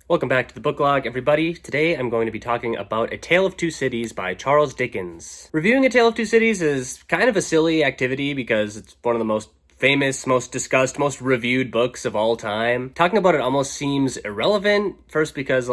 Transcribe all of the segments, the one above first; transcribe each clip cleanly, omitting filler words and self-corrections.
Welcome back to the book log, everybody. Today I'm going to be talking about A Tale of Two Cities by Charles Dickens. Reviewing A Tale of Two Cities is kind of a silly activity because it's one of the most famous, most discussed, most reviewed books of all time. Talking about it almost seems irrelevant, first because,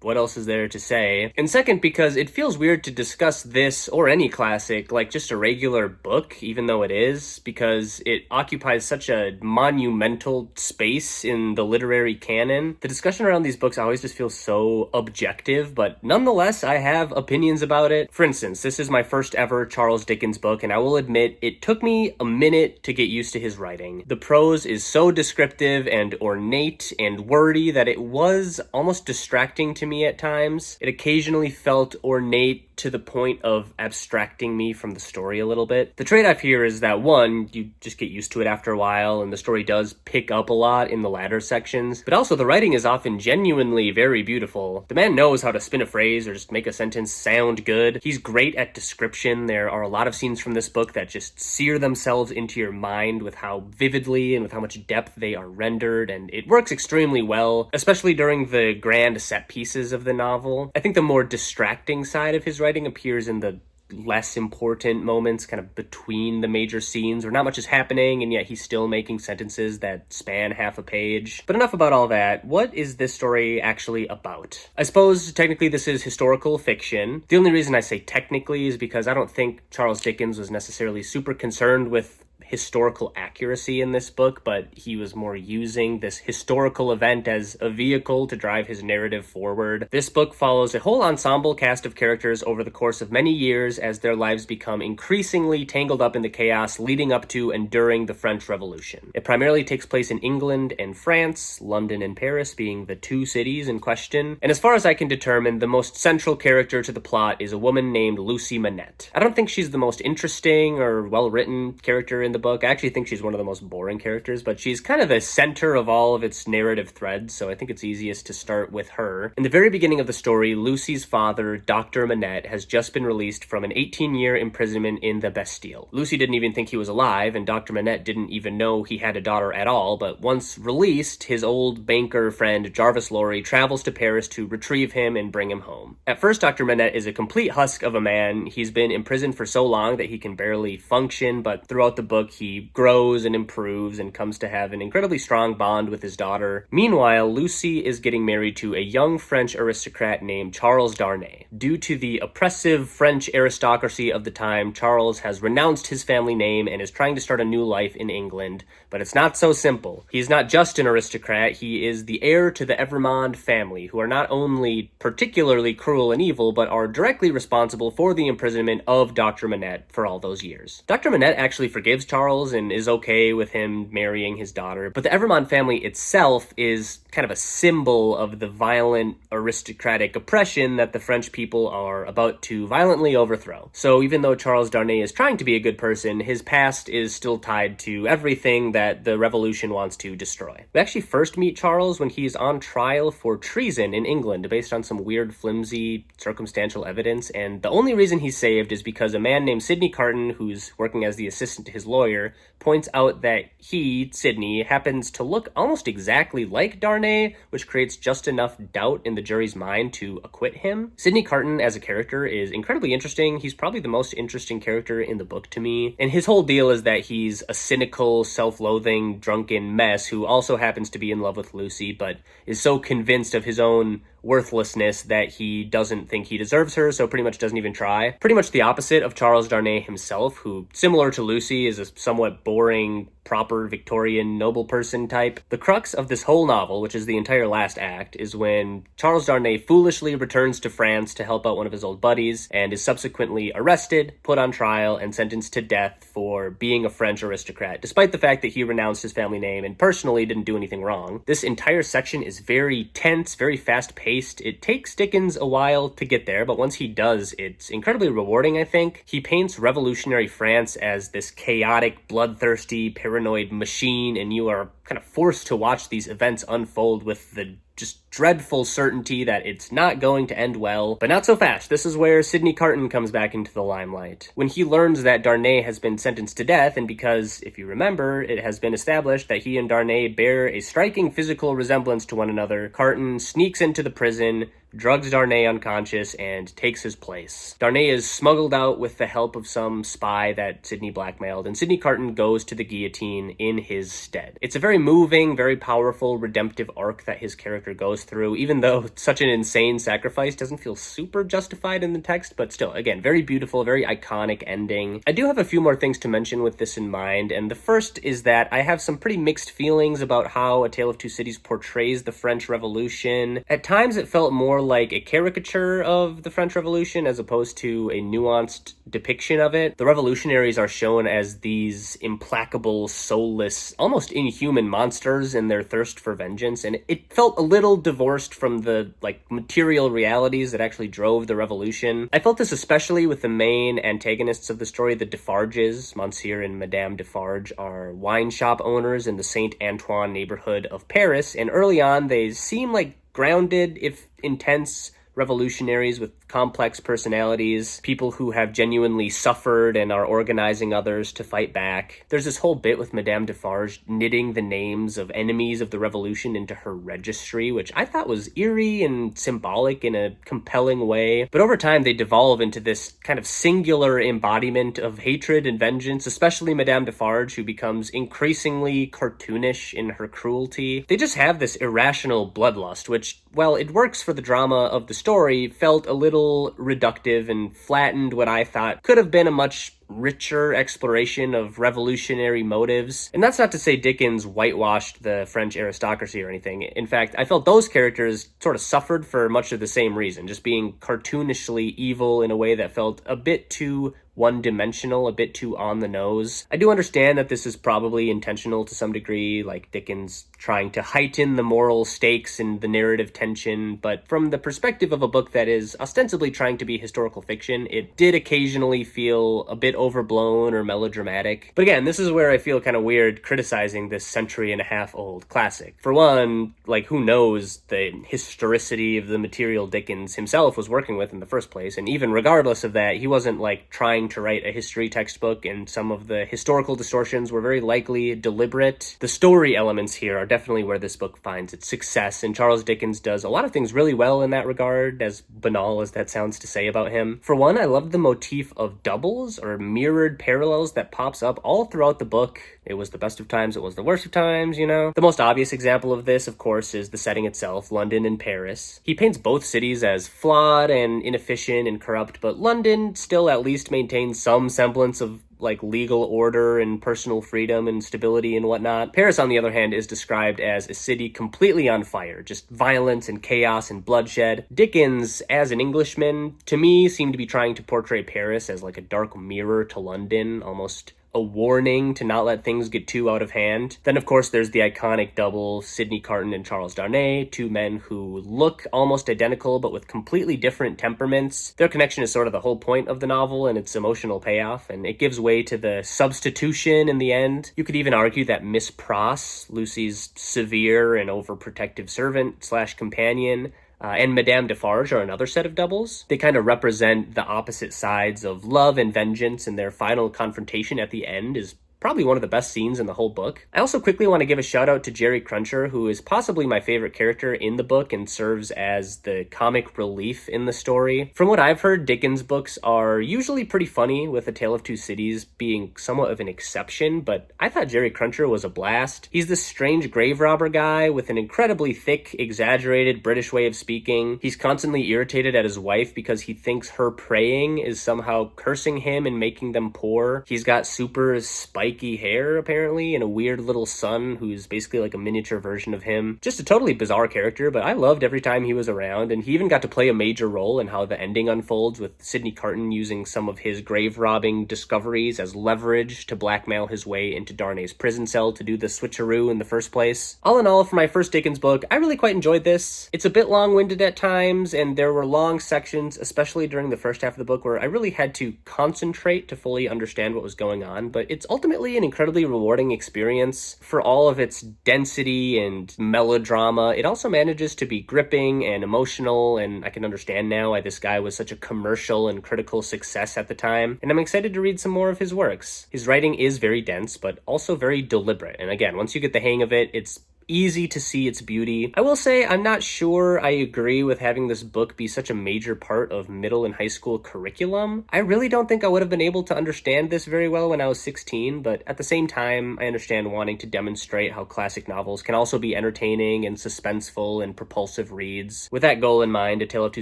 what else is there to say? And second, because it feels weird to discuss this or any classic like just a regular book, even though it is, because it occupies such a monumental space in the literary canon. The discussion around these books always just feels so objective, but nonetheless, I have opinions about it. For instance, this is my first ever Charles Dickens book, and I will admit it took me a minute to get used to his writing. The prose is so descriptive and ornate and wordy that it was almost distracting to me at times. It occasionally felt ornate to the point of abstracting me from the story a little bit. The trade-off here is that, one, you just get used to it after a while, and the story does pick up a lot in the latter sections, but also the writing is often genuinely very beautiful. The man knows how to spin a phrase or just make a sentence sound good. He's great at description. There are a lot of scenes from this book that just sear themselves into your mind with how vividly and with how much depth they are rendered, and it works extremely well, especially during the grand set pieces of the novel. I think the more distracting side of his writing appears in the less important moments, kind of between the major scenes where not much is happening and yet he's still making sentences that span half a page. But enough about all that. What is this story actually about? I suppose technically this is historical fiction. The only reason I say technically is because I don't think Charles Dickens was necessarily super concerned with historical accuracy in this book, but he was more using this historical event as a vehicle to drive his narrative forward. This book follows a whole ensemble cast of characters over the course of many years as their lives become increasingly tangled up in the chaos leading up to and during the French Revolution. It primarily takes place in England and France, London and Paris being the two cities in question, and as far as I can determine, the most central character to the plot is a woman named Lucy Manette. I don't think she's the most interesting or well-written character in the book. I actually think she's one of the most boring characters, but she's kind of the center of all of its narrative threads, so I think it's easiest to start with her. In the very beginning of the story, Lucy's father, Dr. Manette, has just been released from an 18-year imprisonment in the Bastille. Lucy didn't even think he was alive, and Dr. Manette didn't even know he had a daughter at all, but once released, his old banker friend, Jarvis Lorry, travels to Paris to retrieve him and bring him home. At first, Dr. Manette is a complete husk of a man. He's been imprisoned for so long that he can barely function, but throughout the book, he grows and improves and comes to have an incredibly strong bond with his daughter. Meanwhile, Lucy is getting married to a young French aristocrat named Charles Darnay. Due to the oppressive French aristocracy of the time, Charles has renounced his family name and is trying to start a new life in England. But it's not so simple. He's not just an aristocrat, he is the heir to the Evermond family, who are not only particularly cruel and evil, but are directly responsible for the imprisonment of Dr. Manette for all those years. Dr. Manette actually forgives Charles and is okay with him marrying his daughter, but the Evermond family itself is kind of a symbol of the violent aristocratic oppression that the French people are about to violently overthrow. So even though Charles Darnay is trying to be a good person, his past is still tied to everything that the revolution wants to destroy. We actually first meet Charles when he's on trial for treason in England based on some weird, flimsy, circumstantial evidence, and the only reason he's saved is because a man named Sidney Carton, who's working as the assistant to his lawyer, points out that he, Sidney, happens to look almost exactly like Darnay, which creates just enough doubt in the jury's mind to acquit him. Sidney Carton as a character is incredibly interesting. He's probably the most interesting character in the book to me, and his whole deal is that he's a cynical, self-loathing, drunken mess who also happens to be in love with Lucy, but is so convinced of his own worthlessness that he doesn't think he deserves her, so pretty much doesn't even try. Pretty much the opposite of Charles Darnay himself, who, similar to Lucy, is a somewhat boring, proper Victorian noble person type. The crux of this whole novel, which is the entire last act, is when Charles Darnay foolishly returns to France to help out one of his old buddies and is subsequently arrested, put on trial, and sentenced to death for being a French aristocrat, despite the fact that he renounced his family name and personally didn't do anything wrong. This entire section is very tense, very fast-paced. It takes Dickens a while to get there, but once he does, it's incredibly rewarding, I think. He paints revolutionary France as this chaotic, bloodthirsty, paranoid machine, and you are kind of forced to watch these events unfold with the just dreadful certainty that it's not going to end well. But not so fast. This is where Sidney Carton comes back into the limelight. When he learns that Darnay has been sentenced to death, and because, if you remember, it has been established that he and Darnay bear a striking physical resemblance to one another, Carton sneaks into the prison, drugs Darnay unconscious, and takes his place. Darnay is smuggled out with the help of some spy that Sidney blackmailed, and Sidney Carton goes to the guillotine in his stead. It's a very moving, very powerful, redemptive arc that his character goes through, even though such an insane sacrifice doesn't feel super justified in the text, but still, again, very beautiful, very iconic ending. I do have a few more things to mention with this in mind, and the first is that I have some pretty mixed feelings about how A Tale of Two Cities portrays the French Revolution. At times it felt more like a caricature of the French Revolution as opposed to a nuanced depiction of it. The revolutionaries are shown as these implacable, soulless, almost inhuman monsters in their thirst for vengeance, and it felt a little divorced from the material realities that actually drove the revolution. I felt this especially with the main antagonists of the story, the Defarges. Monsieur and Madame Defarge are wine shop owners in the Saint Antoine neighborhood of Paris, and early on they seem like grounded, if intense, revolutionaries with complex personalities, people who have genuinely suffered and are organizing others to fight back. There's this whole bit with Madame Defarge knitting the names of enemies of the revolution into her registry, which I thought was eerie and symbolic in a compelling way. But over time, they devolve into this kind of singular embodiment of hatred and vengeance, especially Madame Defarge, who becomes increasingly cartoonish in her cruelty. They just have this irrational bloodlust, which, while it works for the drama of the story, felt a little reductive and flattened what I thought could have been a much richer exploration of revolutionary motives. And that's not to say Dickens whitewashed the French aristocracy or anything. In fact, I felt those characters sort of suffered for much of the same reason, just being cartoonishly evil in a way that felt a bit too one-dimensional, a bit too on the nose. I do understand that this is probably intentional to some degree, like Dickens trying to heighten the moral stakes and the narrative tension, but from the perspective of a book that is ostensibly trying to be historical fiction, it did occasionally feel a bit overblown or melodramatic. But again, this is where I feel kind of weird criticizing this century-and-a-half old classic. For one, who knows the historicity of the material Dickens himself was working with in the first place, and even regardless of that, he wasn't trying to write a history textbook, and some of the historical distortions were very likely deliberate. The story elements here are definitely where this book finds its success, and Charles Dickens does a lot of things really well in that regard, as banal as that sounds to say about him. For one, I love the motif of doubles, or mirrored parallels, that pops up all throughout the book. It was the best of times, it was the worst of times, you know? The most obvious example of this, of course, is the setting itself, London and Paris. He paints both cities as flawed and inefficient and corrupt, but London still at least maintains some semblance of legal order and personal freedom and stability and whatnot. Paris, on the other hand, is described as a city completely on fire, just violence and chaos and bloodshed. Dickens, as an Englishman, to me, seemed to be trying to portray Paris as a dark mirror to London, almost a warning to not let things get too out of hand. Then, of course, there's the iconic double, Sidney Carton and Charles Darnay, two men who look almost identical but with completely different temperaments. Their connection is sort of the whole point of the novel and its emotional payoff, and it gives way to the substitution in the end. You could even argue that Miss Pross, Lucy's severe and overprotective servant slash companion, and Madame Defarge are another set of doubles. They kind of represent the opposite sides of love and vengeance, and their final confrontation at the end is probably one of the best scenes in the whole book. I also quickly want to give a shout out to Jerry Cruncher, who is possibly my favorite character in the book and serves as the comic relief in the story. From what I've heard, Dickens books are usually pretty funny, with A Tale of Two Cities being somewhat of an exception, but I thought Jerry Cruncher was a blast. He's this strange grave robber guy with an incredibly thick, exaggerated British way of speaking. He's constantly irritated at his wife because he thinks her praying is somehow cursing him and making them poor. He's got super spiky hair, apparently, and a weird little son who's basically like a miniature version of him. Just a totally bizarre character, but I loved every time he was around, and he even got to play a major role in how the ending unfolds, with Sidney Carton using some of his grave-robbing discoveries as leverage to blackmail his way into Darnay's prison cell to do the switcheroo in the first place. All in all, for my first Dickens book, I really quite enjoyed this. It's a bit long-winded at times, and there were long sections, especially during the first half of the book, where I really had to concentrate to fully understand what was going on, but it's ultimately ultimately an incredibly rewarding experience. For all of its density and melodrama, it also manages to be gripping and emotional, and I can understand now why this guy was such a commercial and critical success at the time, and I'm excited to read some more of his works. His writing is very dense, but also very deliberate, and again, once you get the hang of it, it's easy to see its beauty. I will say I'm not sure I agree with having this book be such a major part of middle and high school curriculum. I really don't think I would have been able to understand this very well when I was 16, but at the same time, I understand wanting to demonstrate how classic novels can also be entertaining and suspenseful and propulsive reads. With that goal in mind, A Tale of Two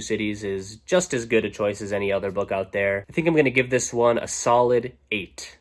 Cities is just as good a choice as any other book out there. I think I'm going to give this one a solid 8.